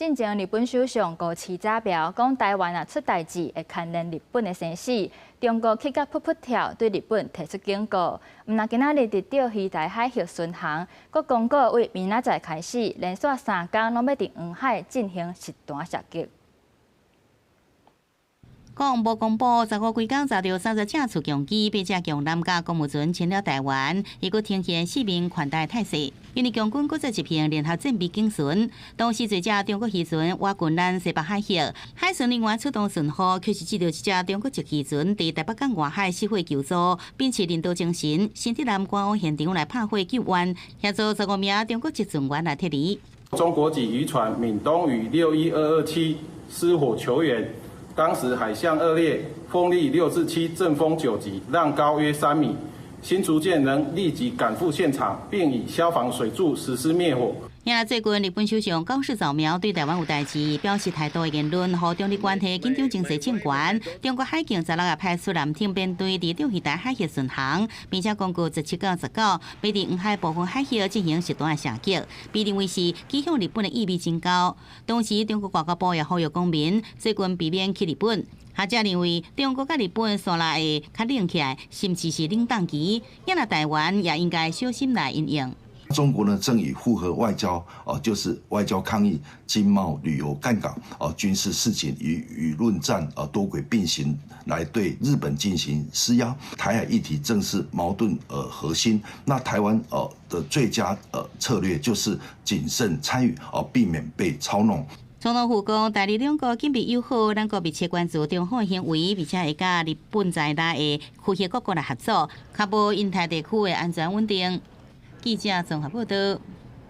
进前，日本首相吴市早表讲，台湾出代志会牵连日本的生死。中国去甲噗噗跳，对日本提出警告。毋但今仔日伫钓鱼台海峡巡航，佮公告为明仔载开始，连续3天拢要伫黄海进行实弹射击。国防部公布，15几天查到30架出强机，8架强舰甲公务船侵了台湾，伊佫呈现4面款待态势。因为强军佫做一片联合战备警巡，当时侪只中国渔船挖进咱西北海峡，海巡人员出动顺好，却是只到一只中国籍渔船伫台北港外海失火救助，并且领导精神，先至南关澳现场来拍火救援，协助15名中国籍船员来脱离。中国籍渔船闽东屿61227失火求援。当时海象恶劣，风力6至7，阵风9级，浪高约3米。新竹舰能立即赶赴现场，并以消防水柱实施灭火。最近日本首相高市早苗对台湾有代志表示态度的言论，和中日关系紧张情势正悬。中国海警16日派出蓝天编队伫钓鱼台海峡巡航，并且公告17到19，要伫黄海部分海峡进行实弹射击，被认为是击向日本的意味真高。同时，中国外交部也呼吁公民最近避免去日本。学者认为，中国甲日本线来会较冷起来，甚至是冷淡期，也那台湾也应该小心来应用。中国呢正以复合外交，就是外交抗议、经贸、旅游、干港、军事事情与舆论战多轨并行，来对日本进行施压。台海议题正是矛盾核心。那台湾的最佳策略就是谨慎参与，避免被操弄。总统府讲，台日两国紧密友好，咱国密切关注中方的行为，并且会甲日本在内的区域各国来合作，确保印太地区的安全稳定。记者综合报道。